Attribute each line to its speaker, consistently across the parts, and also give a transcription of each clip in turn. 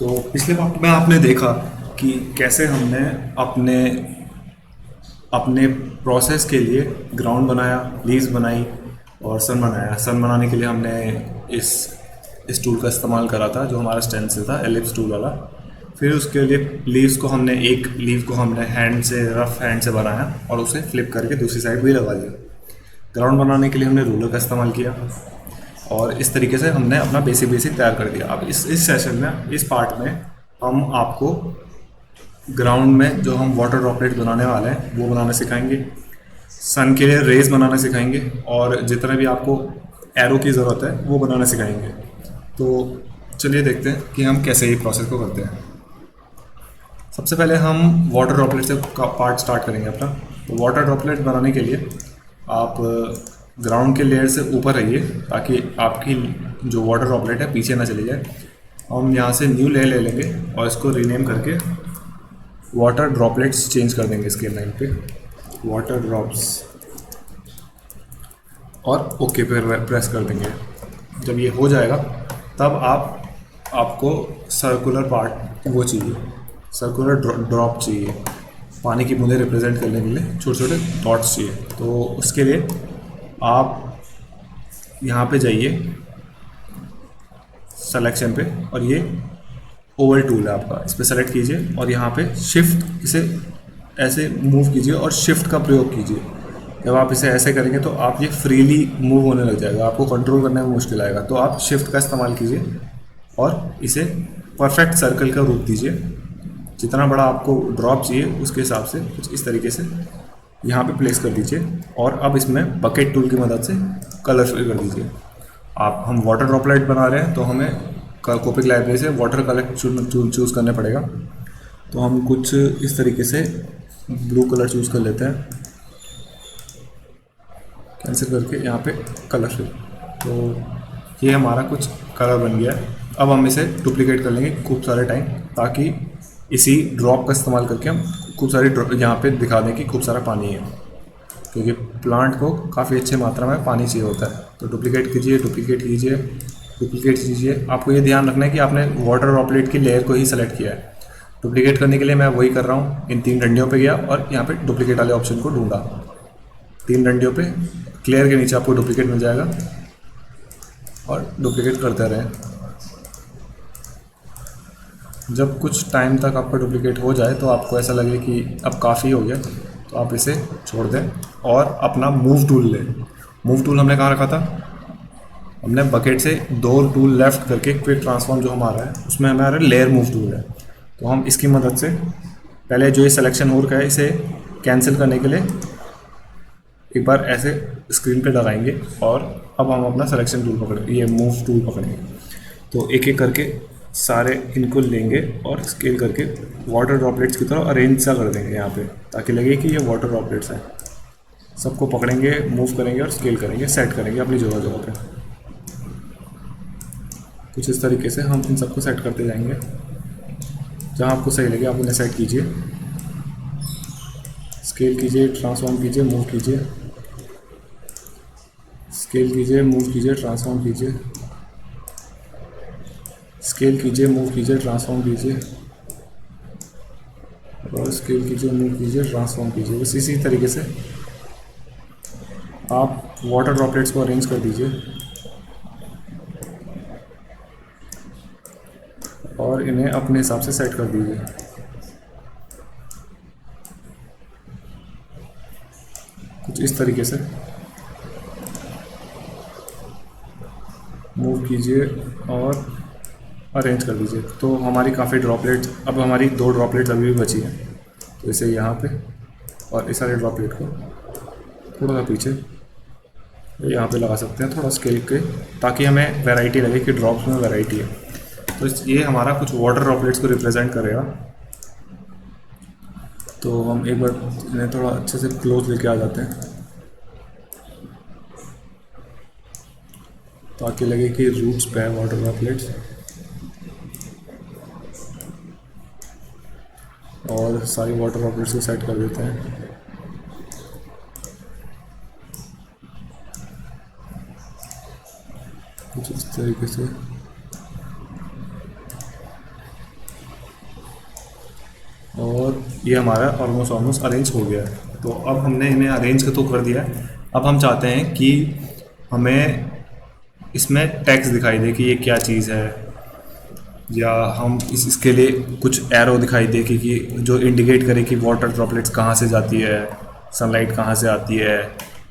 Speaker 1: तो पिछले पार्ट में आपने देखा कि कैसे हमने अपने अपने प्रोसेस के लिए ग्राउंड बनाया, लीव्स बनाई और सन बनाया। सन बनाने के लिए हमने इस इस टूल का इस्तेमाल करा था जो हमारा स्टेंसिल था, एलिप्स टूल वाला। फिर उसके लिए लीव्स को हमने एक लीव को हमने हैंड से, रफ हैंड से बनाया और उसे फ्लिप करके दूसरी साइड भी लगा दिया। ग्राउंड बनाने के लिए हमने रूलर का इस्तेमाल किया और इस तरीके से हमने अपना बेसिक बेसिक तैयार कर दिया। अब इस सेशन में, इस पार्ट में हम आपको ग्राउंड में जो हम वाटर ड्रॉपलेट बनाने वाले हैं वो बनाना सिखाएंगे, सन के लिए रेज बनाना सिखाएंगे और जितना भी आपको एरो की ज़रूरत है वो बनाना सिखाएंगे। तो चलिए देखते हैं कि हम कैसे ये प्रोसेस को करते हैं। सबसे पहले हम वाटर ड्रॉपलेट से पार्ट स्टार्ट करेंगे अपना। तो वाटर ड्रॉपलेट बनाने के लिए आप ग्राउंड के लेयर से ऊपर रहिए ताकि आपकी जो वाटर ड्रॉपलेट है पीछे ना चली जाए। हम यहाँ से न्यू लेयर ले लेंगे और इसको रीनेम करके वाटर ड्रॉपलेट्स चेंज कर देंगे इसके लाइन पे, वाटर ड्रॉप्स, और ओके पे प्रेस कर देंगे। जब ये हो जाएगा तब आपको सर्कुलर पार्ट वो चाहिए, सर्कुलर ड्रॉप चाहिए, पानी की बूंदें रिप्रेजेंट करने के लिए छोटे छोटे डॉट्स चाहिए। तो उसके लिए आप यहाँ पे जाइए सिलेक्शन पे और ये ओवल टूल है आपका, इस पर सेलेक्ट कीजिए और यहाँ पे शिफ्ट, इसे ऐसे मूव कीजिए और शिफ्ट का प्रयोग कीजिए। जब आप इसे ऐसे करेंगे तो आप ये फ्रीली मूव होने लग जाएगा, आपको कंट्रोल करने में मुश्किल आएगा। तो आप शिफ्ट का इस्तेमाल कीजिए और इसे परफेक्ट सर्कल का रूप दीजिए। जितना बड़ा आपको ड्रॉप चाहिए उसके हिसाब से कुछ इस तरीके से यहाँ पे प्लेस कर दीजिए और अब इसमें बकेट टूल की मदद से कलर फिल कर दीजिए। हम वाटर ड्रॉपलेट बना रहे हैं तो हमें कोपिक लाइब्रेरी से वाटर कलर चूज़ करने पड़ेगा। तो हम कुछ इस तरीके से ब्लू कलर चूज़ कर लेते हैं, कैंसिल करके यहाँ पे कलर फिल। तो ये हमारा कुछ कलर बन गया। अब हम इसे डुप्लीकेट कर लेंगे खूब सारे टाइम ताकि इसी ड्रॉप का इस्तेमाल करके हम खूब सारी यहाँ पे दिखा दें कि खूब सारा पानी है, क्योंकि प्लांट को काफ़ी अच्छे मात्रा में पानी चाहिए होता है। तो डुप्लीकेट कीजिए, डुप्लीकेट कीजिए, डुप्लीकेट कीजिए। आपको ये ध्यान रखना है कि आपने वाटर ड्रॉपलेट की लेयर को ही सेलेक्ट किया है। डुप्लीकेट करने के लिए मैं वही कर रहा हूँ, इन 3 डंडियों पे गया और यहाँ पे डुप्लीकेट वाले ऑप्शन को ढूंढा। 3 डंडियों पे क्लियर के नीचे आपको डुप्लीकेट मिल जाएगा और डुप्लीकेट करते रहें। जब कुछ टाइम तक आपका डुप्लीकेट हो जाए तो आपको ऐसा लगे कि अब काफ़ी हो गया तो आप इसे छोड़ दें और अपना मूव टूल लें। मूव टूल हमने कहाँ रखा था? हमने बकेट से 2 टूल लेफ्ट करके क्विक ट्रांसफॉर्म जो हमारा है उसमें हमारा लेयर मूव टूल है। तो हम इसकी मदद से पहले जो ये सिलेक्शन हो रखा है इसे कैंसिल करने के लिए एक बार ऐसे स्क्रीन पे लगाएंगे और अब हम अपना सिलेक्शन टूल पकड़ेंगे, ये मूव टूल पकड़ेंगे। तो एक एक करके सारे इनको लेंगे और स्केल करके वाटर ड्रॉपलेट्स की तरह अरेंज सा कर देंगे यहाँ पे ताकि लगे कि ये वाटर ड्रॉपलेट्स हैं। सबको पकड़ेंगे, मूव करेंगे और स्केल करेंगे, सेट करेंगे अपनी जगह जगह पे। कुछ इस तरीके से हम इन सबको सेट करते जाएंगे। जहाँ आपको सही लगे आप उन्हें सेट कीजिए, स्केल कीजिए, ट्रांसफॉर्म कीजिए, मूव कीजिए, स्केल कीजिए, मूव कीजिए, ट्रांसफॉर्म कीजिए, स्केल कीजिए, मूव कीजिए, ट्रांसफॉर्म कीजिए और स्केल कीजिए, मूव कीजिए, ट्रांसफॉर्म कीजिए। बस इसी तरीके से आप वाटर ड्रॉपलेट्स को अरेंज कर दीजिए और इन्हें अपने हिसाब से सेट कर दीजिए। कुछ इस तरीके से मूव कीजिए और अरेंज कर दीजिए। तो हमारी काफ़ी ड्रॉपलेट्स, अब हमारी 2 ड्रॉपलेट्स अभी भी बची हैं। तो इसे यहाँ पे और इस सारे ड्रॉपलेट को थोड़ा सा पीछे यहाँ पे लगा सकते हैं, थोड़ा स्केल के, ताकि हमें वैरायटी लगे कि ड्रॉप्स में वैरायटी है। तो ये हमारा कुछ वाटर ड्रॉपलेट्स को रिप्रेजेंट करेगा। तो हम एक बार इन्हें थोड़ा अच्छे से क्लोज लेके आ जाते हैं ताकि लगे कि रूट्स पे है वाटर ड्रॉपलेट्स, और सारी वाटर ड्रॉपलेट्स को सेट कर देते हैं। कुछ इस तरीके से ये हमारा ऑलमोस्ट अरेंज हो गया है। तो अब हमने इन्हें अरेंज तो कर दिया है। अब हम चाहते हैं कि हमें इसमें टेक्स्ट दिखाई दे कि ये क्या चीज़ है, या हम इसके लिए कुछ एरो दिखाई दे कि जो इंडिकेट करे कि वाटर ड्रॉपलेट्स कहाँ से जाती है, सनलाइट कहाँ से आती है,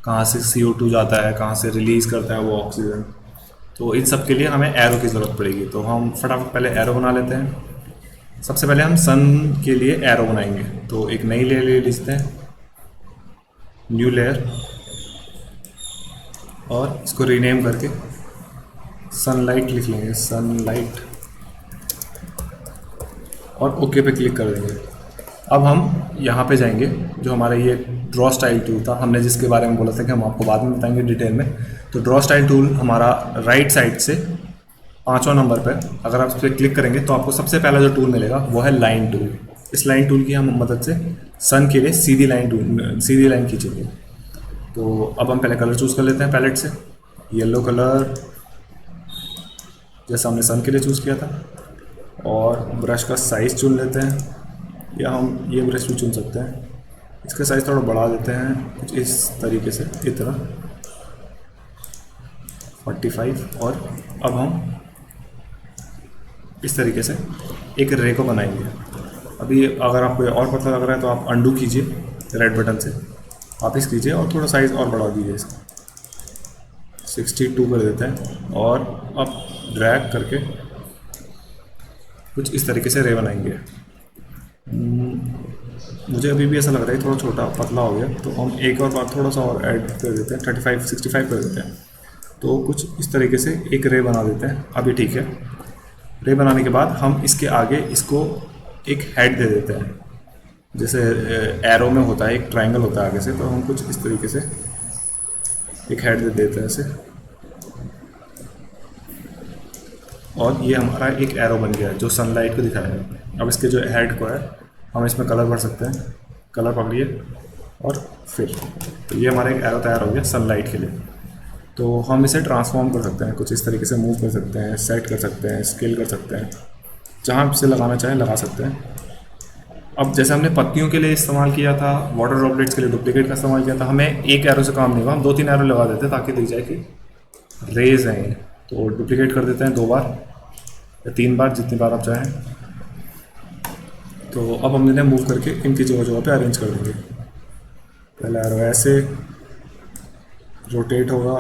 Speaker 1: कहाँ से CO2 जाता है, कहाँ से रिलीज़ करता है वो ऑक्सीजन। तो इन सब के लिए हमें एरो की ज़रूरत पड़ेगी। तो हम फटाफट पहले एरो बना लेते हैं। सबसे पहले हम सन के लिए एरो बनाएंगे। तो एक नई लेयर ले लेते हैं, न्यू लेयर, और इसको रीनेम करके सनलाइट लिख लेंगे, सनलाइट, और ओके पे क्लिक कर देंगे। अब हम यहाँ पे जाएंगे, जो हमारा ये ड्रॉ स्टाइल टूल था, हमने जिसके बारे में बोला था कि हम आपको बाद में बताएंगे डिटेल में। तो ड्रॉ स्टाइल टूल हमारा राइट साइड से 5वां नंबर पर, अगर आप इस पर क्लिक करेंगे तो आपको सबसे पहला जो टूल मिलेगा वो है लाइन टूल। इस लाइन टूल की हम मदद से सन के लिए सीधी लाइन खींचेंगे। तो अब हम पहले कलर चूज़ कर लेते हैं पैलेट से, येलो कलर जैसा हमने सन के लिए चूज़ किया था, और ब्रश का साइज़ चुन लेते हैं, या हम ये ब्रश भी चुन सकते हैं। इसका साइज़ थोड़ा बढ़ा देते हैं कुछ इस तरीके से, इतना 45। और अब हम इस तरीके से एक रे को बनाएंगे। अभी अगर आपको और पतला लग रहा है तो आप अंडू कीजिए, रेड बटन से वापस कीजिए और थोड़ा साइज़ और बढ़ा दीजिए, इसका 62 कर देते हैं, और अब ड्रैग करके कुछ इस तरीके से रे बनाएंगे। मुझे अभी भी ऐसा लग रहा है थोड़ा छोटा पतला हो गया, तो हम एक और बार थोड़ा सा और ऐड कर देते हैं, 65 कर देते हैं। तो कुछ इस तरीके से एक रे बना देते हैं। अभी ठीक है। रे बनाने के बाद हम इसके आगे इसको एक हेड दे देते हैं, जैसे एरो में होता है, एक ट्रायंगल होता है आगे से, तो हम कुछ इस तरीके से एक हेड दे देते हैं ऐसे, और ये हमारा एक एरो बन गया है जो सनलाइट को दिखाएगा। अब इसके जो हेड को है हम इसमें कलर भर सकते हैं, कलर पकड़िए और फिर, तो ये हमारा एक एरो तैयार हो गया सनलाइट के लिए। तो हम इसे ट्रांसफॉर्म कर सकते हैं, कुछ इस तरीके से मूव कर सकते हैं, सेट कर सकते हैं, स्केल कर सकते हैं, जहाँ से लगाना चाहें लगा सकते हैं। अब जैसे हमने पत्तियों के लिए इस्तेमाल किया था, वाटर ड्रॉपलेट्स के लिए डुप्लीकेट का इस्तेमाल किया था, हमें एक एरो से काम नहीं होगा, हम 2-3 एरो लगा देते हैं ताकि दिख जाए कि रेज हैं ये। तो डुप्लीकेट कर देते हैं 2 बार या 3 बार, जितनी बार आप चाहें। तो अब हम इन्हें मूव करके इनकी जगह पे अरेंज कर देंगे। पहला एरो ऐसे रोटेट होगा,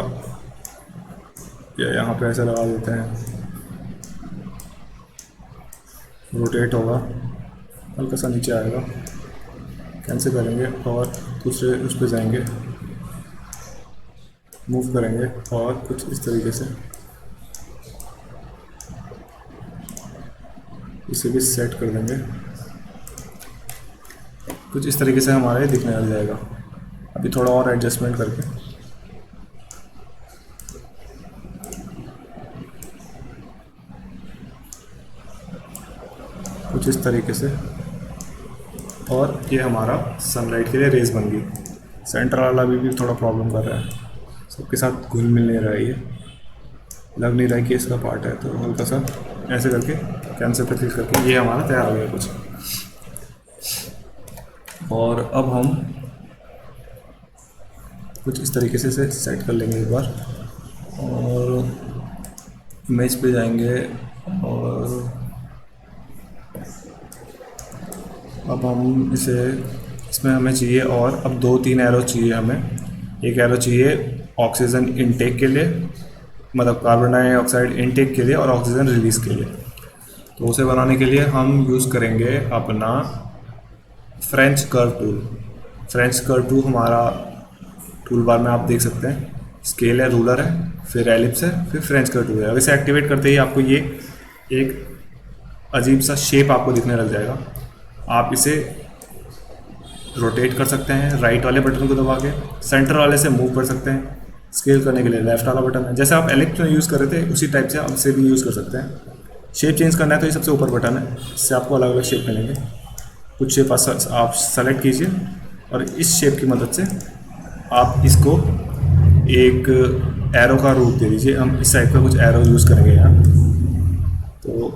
Speaker 1: या यहाँ पे ऐसे लगा देते हैं, रोटेट होगा, हल्का सा नीचे आएगा, कैंसिल करेंगे और दूसरे उस पर जाएंगे, मूव करेंगे और कुछ इस तरीके से इसे भी सेट कर देंगे। कुछ इस तरीके से हमारे दिखने लग जाएगा। अभी थोड़ा और एडजस्टमेंट करके कुछ इस तरीके से, और ये हमारा सनलाइट के लिए रेस बन गई। सेंटर वाला भी थोड़ा प्रॉब्लम कर रहा है, सबके साथ घुल मिल नहीं रहा है, ये लग नहीं रहा है कि इसका पार्ट है। तो हल्का सा ऐसे करके कैंसिल पे क्लिक करके ये हमारा तैयार हो गया कुछ। और अब हम कुछ इस तरीके से इसे सेट कर लेंगे एक बार, और इमेज पे जाएंगे, और अब हम इसमें हमें चाहिए, और अब 2-3 एरो चाहिए हमें। एक एरो चाहिए ऑक्सीजन इनटेक के लिए, मतलब कार्बन डाइऑक्साइड इनटेक के लिए और ऑक्सीजन रिलीज़ के लिए। तो उसे बनाने के लिए हम यूज़ करेंगे अपना French curve tool. French curve tool हमारा टूल बार में आप देख सकते हैं, स्केल है, रूलर है, फिर एलिप्स है, फिर फ्रेंच कर्व टूल है। अब इसे एक्टिवेट करते ही आपको ये एक अजीब सा शेप आपको दिखने लग जाएगा। आप इसे रोटेट कर सकते हैं राइट वाले बटन को दबा के, सेंटर वाले से मूव कर सकते हैं, स्केल करने के लिए लेफ्ट वाला बटन है। जैसे आप एलिप्स में यूज़ कर रहे थे उसी टाइप से आप इसे भी यूज़ कर सकते हैं। शेप चेंज करना है तो ये सबसे ऊपर बटन है, इससे आपको अलग अलग शेप मिलेंगे। कुछ शेप आप सेलेक्ट कीजिए और इस शेप की मदद से आप इसको एक एरो का रूप दे दीजिए। हम इस टाइप का कुछ एरो यूज़ करेंगे यहाँ। तो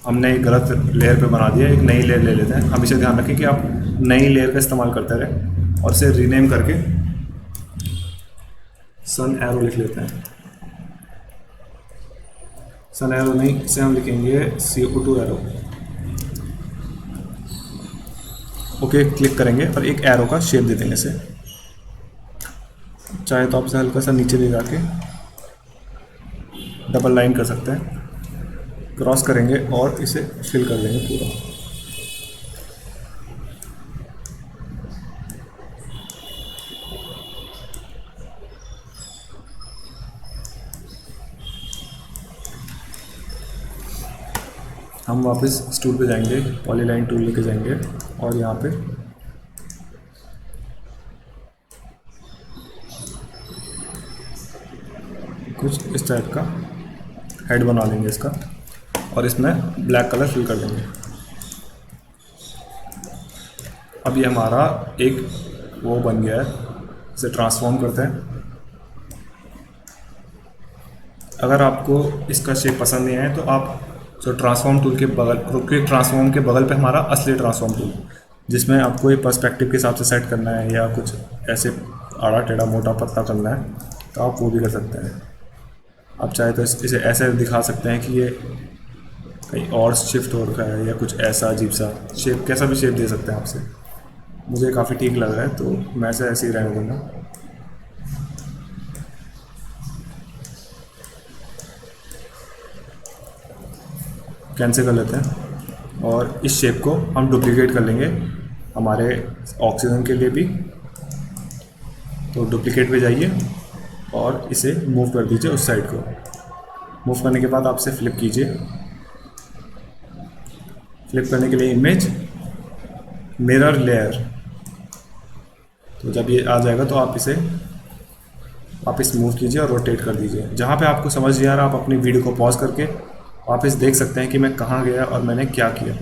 Speaker 1: हमने एक गलत लेयर पे बना दिया, एक नई लेयर ले लेते हैं। हमेशा ध्यान रखें कि आप नई लेयर का इस्तेमाल करते रहें और इसे रीनेम करके सन एरो लिख लेते हैं। सन एरो नहीं, इसे हम लिखेंगे CO2 एरो। ओके क्लिक करेंगे और एक एरो का शेप दे देंगे इसे। चाहे तो आप इसे हल्का सा नीचे ले जाके डबल लाइन कर सकते हैं, क्रॉस करेंगे और इसे फिल कर देंगे पूरा। हम वापस इस टूल पे जाएंगे, पॉलीलाइन टूल लेके जाएंगे और यहाँ पे कुछ इस टाइप का हेड बना लेंगे इसका और इसमें ब्लैक कलर फिल कर देंगे। अब ये हमारा एक वो बन गया है। इसे ट्रांसफॉर्म करते हैं। अगर आपको इसका शेप पसंद नहीं आए तो आप जो ट्रांसफॉर्म टूल के बगल, क्विक ट्रांसफॉर्म के बगल पे हमारा असली ट्रांसफॉर्म टूल, जिसमें आपको ये पर्सपेक्टिव के हिसाब से सेट करना है या कुछ ऐसे आड़ा टेढ़ा मोटा पतला करना है तो आप वो भी कर सकते हैं। आप चाहे तो इसे ऐसे दिखा सकते हैं कि ये कहीं और शिफ्ट हो रखा है या कुछ ऐसा अजीब सा शेप, कैसा भी शेप दे सकते हैं आपसे। मुझे काफ़ी ठीक लग रहा है तो मैं इसे ऐसे ही रहने दूँगा। कैंसिल कर लेते हैं और इस शेप को हम डुप्लीकेट कर लेंगे हमारे ऑक्सीजन के लिए भी। तो डुप्लीकेट पे जाइए और इसे मूव कर दीजिए उस साइड को। मूव करने के बाद आप इसे फ्लिप कीजिए। फ्लिप करने के लिए इमेज, मिरर लेयर। तो जब ये आ जाएगा तो आप इसे वापस मूव कीजिए और रोटेट कर दीजिए। जहाँ पे आपको समझ नहीं आ रहा आप अपनी वीडियो को पॉज करके वापस देख सकते हैं कि मैं कहाँ गया और मैंने क्या किया।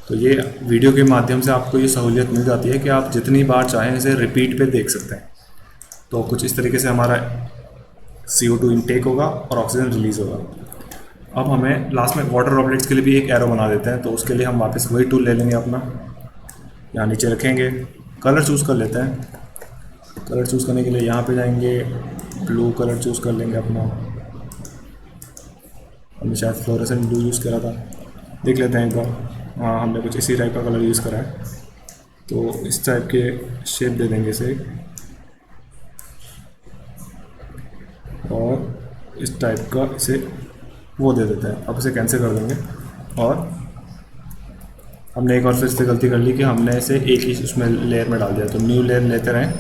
Speaker 1: तो ये वीडियो के माध्यम से आपको ये सहूलियत मिल जाती है कि आप जितनी बार चाहें इसे रिपीट पे देख सकते हैं। तो कुछ इस तरीके से हमारा CO2 इनटेक होगा और ऑक्सीजन रिलीज़ होगा। अब हमें लास्ट में वाटर ड्रॉपलेट्स के लिए भी एक एरो बना देते हैं। तो उसके लिए हम वापस वही टूल ले लेंगे अपना, यहाँ नीचे रखेंगे, कलर चूज़ कर लेते हैं। कलर चूज़ करने के लिए यहाँ पे जाएंगे, ब्लू कलर चूज़ कर लेंगे अपना। हमने शायद फ्लोरेसेंट ब्लू यूज़ करा था, देख लेते हैं एक बार। हाँ, हमने कुछ इसी टाइप का कलर यूज़ करा है। तो इस टाइप के शेप दे देंगे इसे और इस टाइप का इसे वो दे देते हैं। अब इसे कैंसिल कर देंगे और हमने एक और फिर से गलती कर ली कि हमने इसे एक ही उसमें लेयर में डाल दिया। तो न्यू लेयर लेते रहें,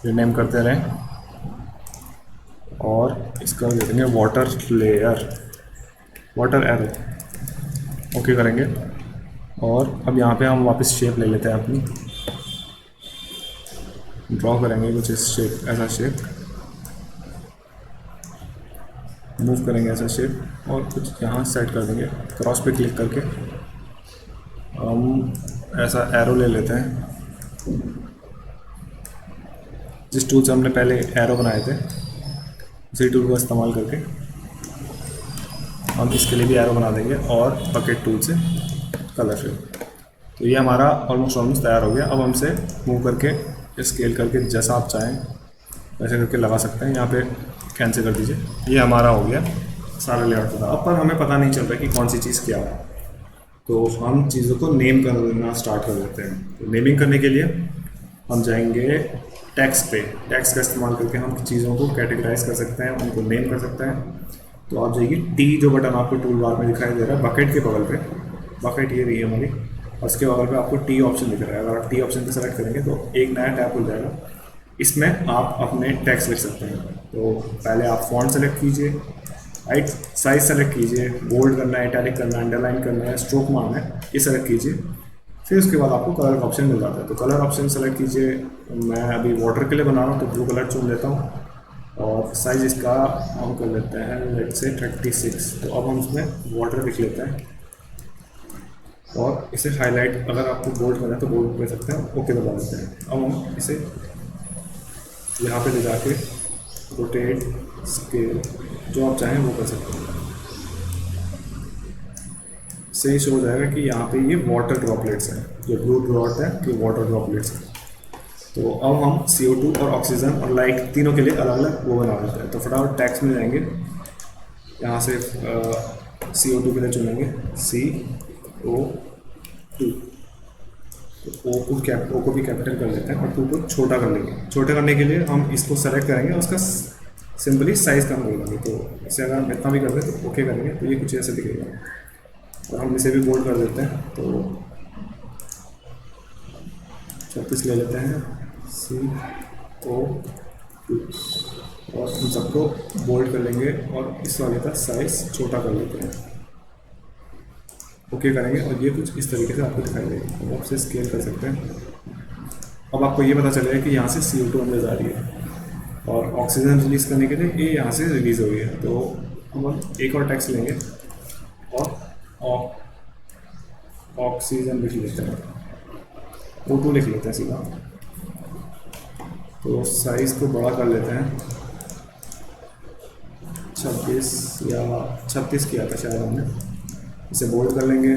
Speaker 1: रीनेम करते रहें और इसका दे देंगे water layer, water arrow. Okay करेंगे और अब यहाँ पे हम वापस शेप ले लेते हैं अपनी, ड्रॉ करेंगे कुछ इस शेप, ऐसा शेप मूव करेंगे, ऐसा शेप और कुछ यहाँ सेट कर देंगे। क्रॉस पे क्लिक करके हम ऐसा एरो ले लेते हैं। जिस टूल से हमने पहले एरो बनाए थे उसी टूल का इस्तेमाल करके हम इसके लिए भी एरो बना देंगे और बकेट टूल से कलर फिल। तो ये हमारा ऑलमोस्ट तैयार हो गया। अब हम इसे मूव करके स्केल करके जैसा आप चाहें वैसे करके लगा सकते हैं। यहाँ पे कैंसिल कर दीजिए। ये हमारा हो गया सारा लेआउट। अब पर हमें पता नहीं चल रहा कि कौन सी चीज़ क्या है, तो हम चीज़ों को नेम करना स्टार्ट कर देते हैं। तो नेमिंग करने के लिए हम जाएंगे टेक्स्ट पे। टेक्स्ट का इस्तेमाल करके हम चीज़ों को कैटेगराइज कर सकते हैं, उनको नेम कर सकते हैं। तो आप जाइए टी जो बटन आपको टूल बार में दिखाई दे रहा है बकेट के बगल पे, बकेट ये रही है हमारी, और उसके बगल पे आपको टी ऑप्शन दिख रहा है। अगर आप टी ऑप्शन पे सेलेक्ट करेंगे तो एक नया टैब खुल जाएगा। इसमें आप अपने टेक्स्ट लिख सकते हैं। तो पहले आप फॉन्ट सेलेक्ट कीजिए, राइट, साइज सेलेक्ट कीजिए, बोल्ड करना है, इटैलिक करना है, अंडरलाइन करना है, स्ट्रोक मारना है, ये सेलेक्ट कीजिए। फिर उसके बाद आपको कलर का ऑप्शन मिल जाता है। तो कलर ऑप्शन सेलेक्ट कीजिए। मैं अभी वाटर के लिए बना रहा हूँ तो ब्लू कलर चुन लेता हूँ और साइज़ इसका हम कर लेते हैं लेट से 36। तो अब हम इसमें वाटर लिख लेते हैं और इसे हाईलाइट, अगर आपको बोल्ड करना है तो बोल्ड कर सकते हैं, ओके दबा देते हैं। अब हम इसे यहाँ पे ले जाके रोटेट, स्केल जो आप चाहें वो कर सकते हैं। से ही शो हो जाएगा कि यहाँ पे ये वाटर ड्रॉपलेट्स हैं, जो ब्लू डॉट है ये वाटर ड्रॉपलेट्स हैं। तो अब हम CO2 और ऑक्सीजन और लाइट तीनों के लिए अलग अलग वो बना देते हैं। तो फटाफट टैक्स में जाएंगे, यहाँ से CO2 के लिए चुनेंगे CO2, तो ओ को भी कैपिटल कर लेते हैं और 2 को छोटा कर लेंगे। छोटा करने के लिए हम इसको सेलेक्ट करेंगे और उसका सिंपली साइज़ कम कर देंगे। तो इसे अगर हम इतना भी कर दें तो ओके करेंगे तो ये कुछ ऐसे दिखेगा, और हम इसे भी बोल्ड कर देते हैं। तो 36 ले लेते हैं, CO2, और इन सबको बोल्ड कर लेंगे और इस वाले का साइज़ छोटा कर लेते हैं, ओके करेंगे और ये कुछ इस तरीके से आपको दिखाई देगा। अब आप इसे स्केल कर सकते हैं। अब आपको ये पता चलेगा कि यहाँ से CO2 अंदर जा रही है और ऑक्सीजन रिलीज़ करने के लिए ये यहाँ से रिलीज़ हो गई है। तो हम एक और टैक्स लेंगे और ऑक्सीजन लिख लेते हैं, O2 लिख लेते हैं सीधा। तो साइज़ को बड़ा कर लेते हैं, 26 या 36 किया था शायद हमने। इसे बोल्ड कर लेंगे,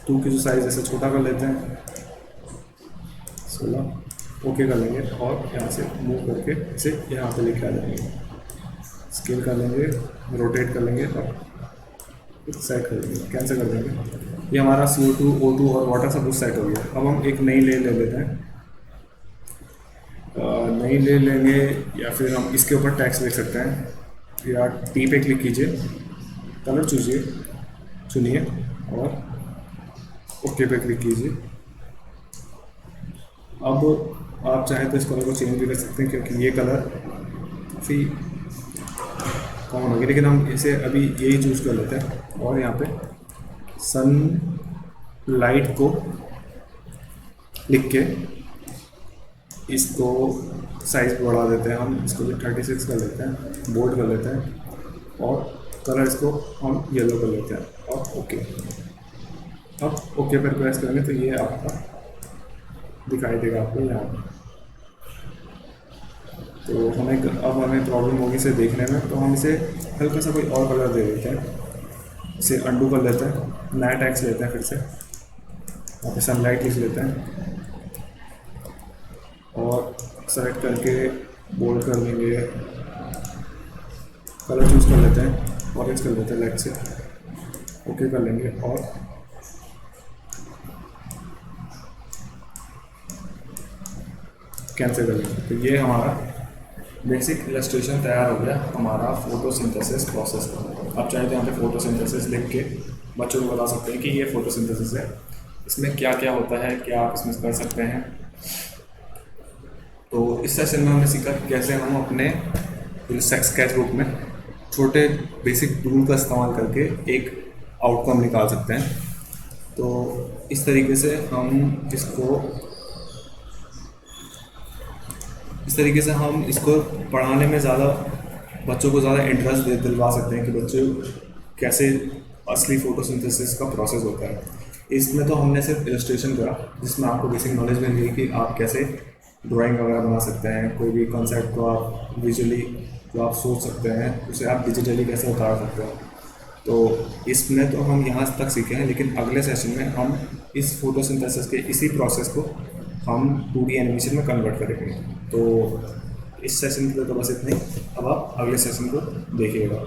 Speaker 1: 2 की जो साइज़ ऐसे छोटा कर लेते हैं, 16, ओके कर लेंगे और यहाँ से मूव करके इसे यहाँ पे लेके आ जाएंगे। स्केल कर लेंगे, रोटेट कर लेंगे और सेट कर देंगे, कैंसिल कर देंगे। ये हमारा CO2, O2 और वाटर सब कुछ सेट हो गया। अब हम एक नई ले लेते हैं, नई ले लेंगे या फिर हम इसके ऊपर टैक्स लिख सकते हैं, या T पे क्लिक कीजिए, कलर चुनिए और ओके पे क्लिक कीजिए। अब आप चाहें तो इस कलर को चेंज भी कर सकते हैं क्योंकि ये कलर काफ़ी कॉमन होगी, लेकिन हम इसे अभी यही चूज़ कर लेते हैं और यहाँ पे सन लाइट को लिख के इसको साइज़ बढ़ा देते हैं। हम इसको भी 36 कर लेते हैं, बोल्ड कर लेते हैं और कलर इसको हम येलो कर लेते हैं और ओके। अब ओके पर प्रेस करेंगे तो ये आपका दिखाई देगा आपको यहाँ पर। तो अब हमें प्रॉब्लम होगी इसे देखने में, तो हम इसे हल्का सा कोई और कलर दे देते हैं। इसे अंडू कर लेते हैं, नया टैक्स लेते हैं, फिर से यहाँ पे सनलाइट लिख लेते हैं और सेलेक्ट करके बोल्ड कर देंगे, कलर चूज़ कर लेते हैं, ऑरेंज कर लेते हैं लाइट से, ओके कर लेंगे और कैंसिल कर लेंगे। तो ये हमारा बेसिक इलस्ट्रेशन तैयार हो गया हमारा फोटोसिंथेसिस प्रोसेस का। आप चाहें तो यहाँ पे फोटोसिंथेसिस लिख के बच्चों को बता सकते हैं कि ये फोटोसिंथेसिस है, इसमें क्या क्या होता है, क्या आप इसमें कर सकते हैं। तो इस सेशन में हमने सीखा कि कैसे हम अपने स्केच बुक में छोटे बेसिक टूल का इस्तेमाल करके एक आउटकम निकाल सकते हैं। तो इस तरीके से हम इसको पढ़ाने में ज़्यादा बच्चों को ज़्यादा इंटरेस्ट दिलवा सकते हैं कि बच्चे कैसे असली फोटोसिंथेसिस का प्रोसेस होता है। इसमें तो हमने सिर्फ इलस्ट्रेशन करा, जिसमें आपको बेसिक नॉलेज मिल गई कि आप कैसे ड्राइंग वगैरह बना सकते हैं, कोई भी कॉन्सेप्ट को आप विजुअली जो आप सोच सकते हैं उसे आप डिजिटली कैसे उतार सकते हैं। तो इसमें तो हम यहाँ तक सीखे हैं, लेकिन अगले सेशन में हम इस फोटोसिंथेसिस के इसी प्रोसेस को हम 2D एनिमेशन में कन्वर्ट करेंगे। तो इस सेशन के लिए तो बस इतना ही। अब आप अगले सेशन को देखिएगा।